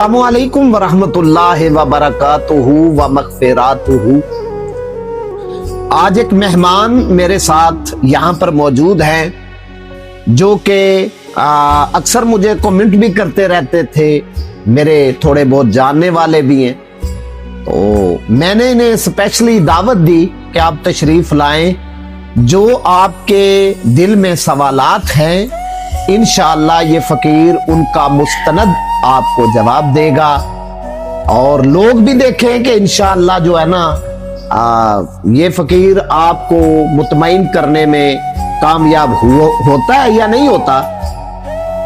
अस्सलामुअलैकुम वरहमतुल्लाहि वबरकातुहू व मग़फ़िरातुहू। आज एक मेहमान मेरे साथ यहाँ पर मौजूद हैं जो कि अक्सर मुझे कमेंट भी करते रहते थे, मेरे थोड़े बहुत जानने वाले भी हैं। तो मैंने इन्हें स्पेशली दावत दी कि आप तशरीफ लाएं, जो आपके दिल में सवालात हैं इंशाअल्लाह ये फकीर उनका मुस्तनद आपको जवाब देगा। और लोग भी देखें कि इंशाअल्लाह जो है ना ये फकीर आपको मुतमईन करने में कामयाब होता है या नहीं होता।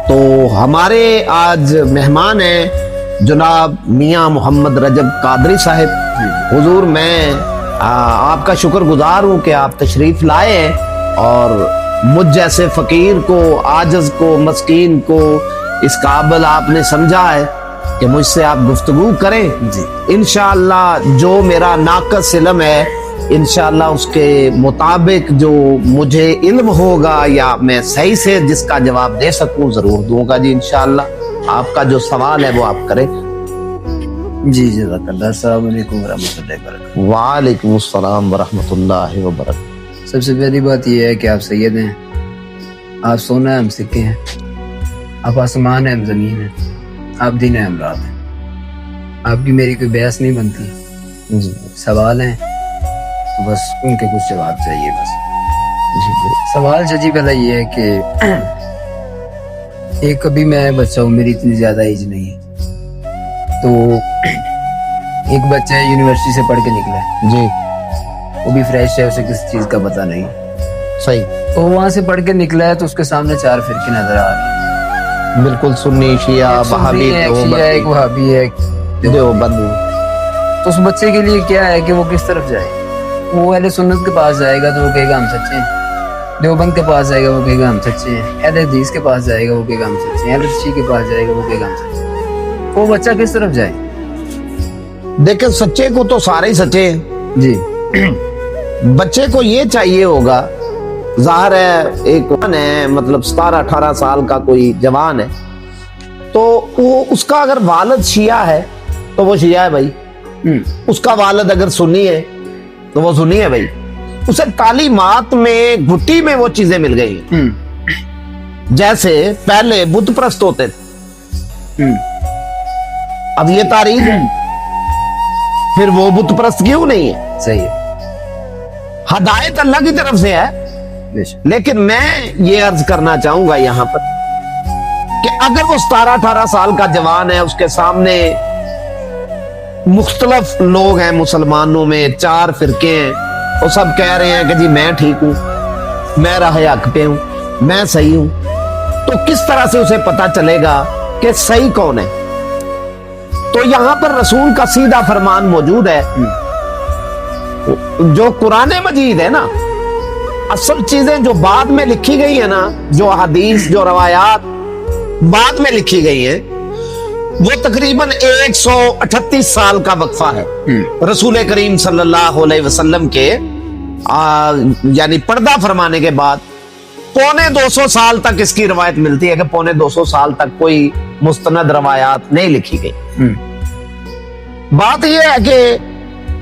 तो हमारे आज मेहमान हैं जनाब मियां मोहम्मद रजब कादरी साहब। हुजूर मैं आपका शुक्रगुजार हूँ कि आप तशरीफ लाए हैं और मुझ जैसे फकीर को, आजिज को, मस्कीन को इस काबिल आपने समझा है कि मुझसे आप गुफ्तगू करें जी। इंशाअल्लाह जो मेरा नाक़िस इल्म है इंशाअल्लाह उसके मुताबिक जो मुझे इल्म होगा या मैं सही से जिसका जवाब दे सकूं जरूर दूंगा जी इंशाअल्लाह। आपका जो सवाल है वो आप करें जी। जज़ाकल्लाह। अस्सलाम वालेकुम वरहमतुल्लाहि वबरकातुहू। वालेकुम अस्सलाम वरहमतुल्लाहि वबरकातुहू। सबसे पहली बात यह है कि आप सैयद हैं, आप सोना है हम सिक्के हैं, आप आसमान है हम जमीन है, आप दिन है हम रात हैं। आपकी मेरी कोई बहस नहीं बनती जी। सवाल हैं तो बस उनके कुछ जवाब चाहिए बस जी। सवाल जी पहला ये है कि एक अभी मैं बच्चा हूँ, मेरी इतनी ज्यादा एज नहीं है, तो एक बच्चा यूनिवर्सिटी से पढ़ के निकला है जी, वो भी फ्रेश है, उसे किसी चीज का पता नहीं सही। तो वहां से पढ़ के निकला है तो उसके सामने चार फिरके नजर आ रहे हैं। बिल्कुल सुन्नी, शिया, वहाबी, एक वहाबी है, देवबंदी। तो उस बच्चे के लिए क्या है कि वो किस तरफ जाए। वो अहले सुन्नत के पास जाएगा तो वो कहेगा हम सच्चे हैं, देवबंद के पास जाएगा वो कहेगा हम सच्चे हैं, अहले हदीस के पास जाएगा वो कहेगा हम सच्चे हैं, अहले शी के पास जाएगा वो कहेगा हम सच्चे हैं। वो बच्चा किस तरफ जाए? देखें सच्चे को तो सारे ही सच्चे हैं जी। बच्चे को ये चाहिए होगा, ज़ाहिर है एक है मतलब 17-18 साल का कोई जवान है, तो वो उसका अगर वालिद शिया है तो वो शिया है भाई, उसका वालिद अगर सुन्नी है तो वो सुन्नी है भाई। उसे तालीमात में घुट्टी में वो चीजें मिल गई हैं। जैसे पहले बुत प्रस्त होते थे, अब ये तारीख है, फिर वो बुत प्रस्त क्यों नहीं है? सही है, हदायत अल्लाह की तरफ से है। लेकिन मैं ये अर्ज करना चाहूंगा यहाँ पर कि अगर वो 17-18 साल का जवान है, उसके सामने मुख्तलिफ लोग हैं, मुसलमानों में 4 फिरके हैं, वो सब कह रहे हैं कि जी मैं ठीक हूं, मैं राह हक पे हूं, मैं सही हूं, तो किस तरह से उसे पता चलेगा कि सही कौन है? तो यहां पर रसूल का सीधा फरमान मौजूद है। जो कुरान मजीद है ना, असल चीजें जो बाद में लिखी गई है ना, जो हदीस, जो रवायात बाद में लिखी गई है, वो तकरीबन 138 साल का वक्फा है रसूल करीम सल्लल्लाहु अलैहि वसल्लम के यानी पर्दा फरमाने के बाद। 250 साल तक इसकी रवायत मिलती है कि 250 साल तक कोई मुस्तनद रवायात नहीं लिखी गई। बात यह है कि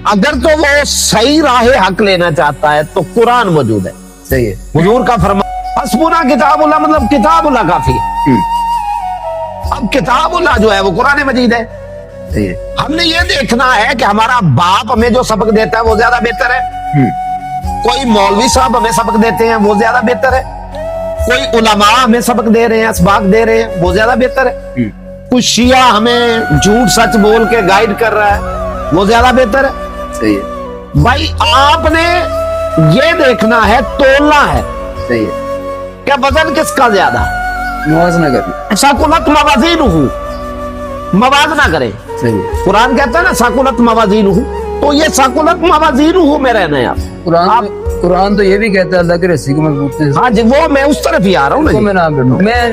अगर तो वो सही राह हक लेना चाहता है तो कुरान मौजूद है। सही है। हुजूर का फरमान हस्बुना किताबुल्लाह, मतलब किताबुल्लाह काफी है। अब किताबुल्लाह जो है वो कुरान मजीद है। सही है। हमने ये देखना है कि हमारा बाप हमें जो सबक देता है वो ज्यादा बेहतर है, कोई मौलवी साहब हमें सबक देते हैं वो ज्यादा बेहतर है, कोई उलमा हमें सबक दे रहे हैं, असबाक दे रहे हैं वो ज्यादा बेहतर है, कुछ शिया हमें झूठ सच बोल के गाइड कर रहा है वो ज्यादा बेहतर है। सही है भाई, आपने ये देखना है, तोलना है। सही है। क्या वजन किसका ज्यादा है? मुवाज़ना करना। साकुलत मवाज़ीनुहु, मवाज़ना करें। सही है। कुरान कहता है ना साकुलत मवाज़ीनुहु, तो ये साकुलत मवाज़ीनुहु में रहना है आप। कुरान तो ये भी कहता है अल्लाह की रस्सी को मजबूत से। हाँ जी, वो मैं उस तरफ ही आ रहा हूँ ना।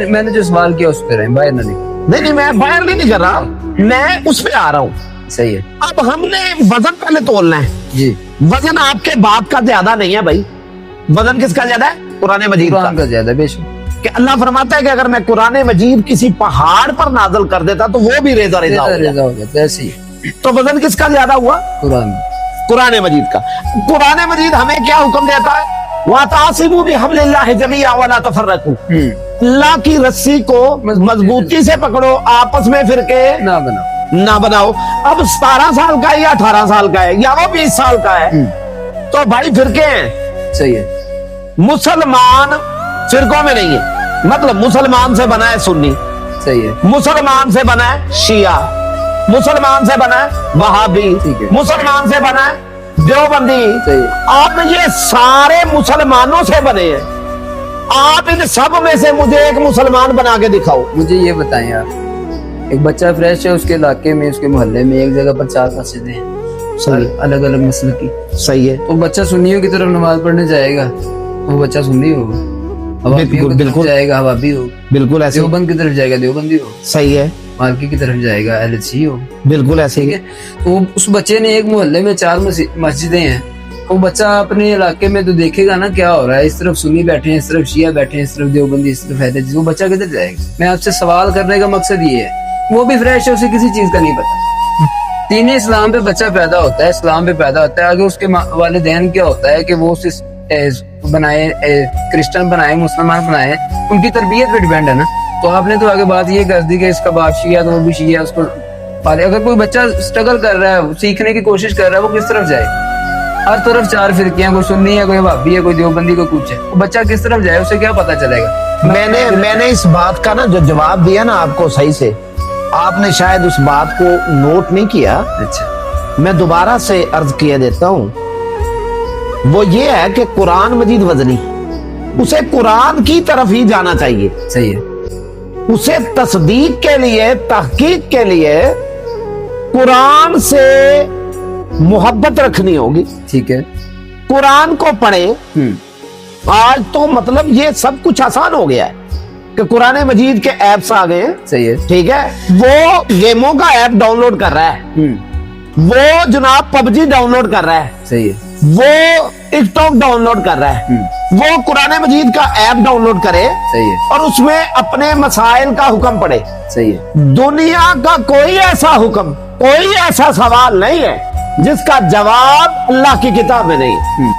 मैंने जो सवाल किया उस पर बाहर ना निकल। नहीं, मैं बाहर नहीं कर रहा, मैं उस पे आ रहा हूँ। सही है। अब हमने वजन पहले तोलना है जी। वजन आपके बाप का ज्यादा नहीं है भाई, वजन किसका ज्यादा है? कुरान मजीद का ज्यादा। बेशक کہ اللہ فرماتا ہے کہ اگر میں قرآن مجید کسی پہاڑ پر نازل کر دیتا تو وہ بھی ریزہ ریزہ ہو جاتا۔ ریزہ ہو جاتا ہے، ایسے ہی تو وزن کس کا زیادہ ہوا؟ قرآن۔ قرآن مجید کا۔ قرآن مجید ہمیں کیا حکم دیتا ہے؟ وَاعْتَصِمُوا بِحَبْلِ اللَّهِ جَمِيعًا وَلَا تَفَرَّقُوا، اللہ کی رسی کو مضبوطی سے پکڑو، آپس میں فرقے نہ بناؤ۔ نہ بناؤ۔ اب 17 سال کا ہے یا 18 سال کا ہے یا وہ 20 سال کا ہے، تو بھائی فرقے ہیں، صحیح ہے، مسلمان فرقوں میں نہیں ہے۔ مطلب مسلمان سے بنا ہے سنی، صحیح ہے، مسلمان سے بنا ہے شیعہ، مسلمان سے بنا ہے وہابی، ٹھیک ہے، مسلمان سے بنا ہے دیوبندی۔ صحیح۔ آپ یہ سارے مسلمانوں سے بنے ہیں، آپ ان سب میں سے مجھے ایک مسلمان بنا کے دکھاؤ۔ مجھے یہ بتائیں آپ، ایک بچہ فریش ہے، اس کے علاقے میں، اس کے محلے میں ایک جگہ پر 4 مسجدیں ہیں، صحیح، الگ الگ مسلک کی، صحیح ہے، تو بچہ سنیوں کی طرف نماز پڑھنے جائے گا تو وہ بچہ سنی ہوگا، حوابیوں کی طرف بالکل، جائے گا حوابی ہوگا، بالکل ایسے، دیوبند کی طرف جائے گا دیوبندی ہوگا، صحیح ہے، مالکی کی طرف جائے گا اہل حدیث ہوگا، بالکل ایسے ہی ہے۔ تو اس بچے نے ایک محلے میں 4 مسجدیں ہیں، وہ بچہ اپنے علاقے میں تو دیکھے گا نا کیا ہو رہا ہے، اس طرف سنی بیٹھے ہیں، اس طرف شیعہ بیٹھے ہیں، اس طرف دیوبندی، اس طرف اہل حدیث، وہ بچہ کدھر جائے گا؟ میں آپ سے سوال کرنے کا مقصد یہ ہے، وہ بھی فریش ہے، اسے کسی چیز کا نہیں پتا، دین اسلام پہ بچہ پیدا ہوتا ہے، اسلام پہ پیدا ہوتا ہے، آگے اس کے والدین کیا ہوتا ہے کہ وہ اسے بنائے، کرسچن بنائے، مسلمان بنائے، ان کی تربیت پہ ڈیپینڈ ہے نا۔ تو آپ نے تو آگے بات یہ کر دی کہ اس کا باپ شیعہ تو وہ بھی شیعہ، اس کو پالے۔ اگر کوئی بچہ اسٹرگل کر رہا ہے، سیکھنے کی کوشش کر رہا ہے، وہ کس طرف جائے؟ ہر طرف 4 فرقیاں، کوئی سنی ہے، کوئی وہابی ہے، کوئی دیوبندی، کوئی کچھ ہے، وہ بچہ کس طرف جائے؟ اسے کیا پتا چلے گا؟ میں نے اس بات کا نا جو جواب دیا نا آپ کو صحیح سے، آپ نے شاید اس بات کو نوٹ نہیں کیا، اچھا، میں دوبارہ سے عرض کیے دیتا ہوں۔ وہ یہ ہے کہ قرآن مجید وزنی، اسے قرآن کی طرف ہی جانا چاہیے، صحیح ہے، اسے تصدیق کے لیے، تحقیق کے لیے قرآن سے محبت رکھنی ہوگی، ٹھیک ہے، قرآن کو پڑھیں۔ آج تو مطلب یہ سب کچھ آسان ہو گیا ہے کہ قرآن مجید کے ایپس آ گئے ہیں، صحیح ہے، ٹھیک ہے، وہ گیموں کا ایپ ڈاؤن لوڈ کر رہا ہے، وہ جناب پب جی ڈاؤن لوڈ کر رہا ہے، صحیح ہے، وہ ٹک ٹاک ڈاؤن لوڈ کر رہا ہے، وہ قرآن مجید کا ایپ ڈاؤن لوڈ کرے صحیح ہے، اور اس میں اپنے مسائل کا حکم پڑھے۔ صحیح ہے، دنیا کا کوئی ایسا حکم، کوئی ایسا سوال نہیں ہے جس کا جواب اللہ کی کتاب میں نہیں۔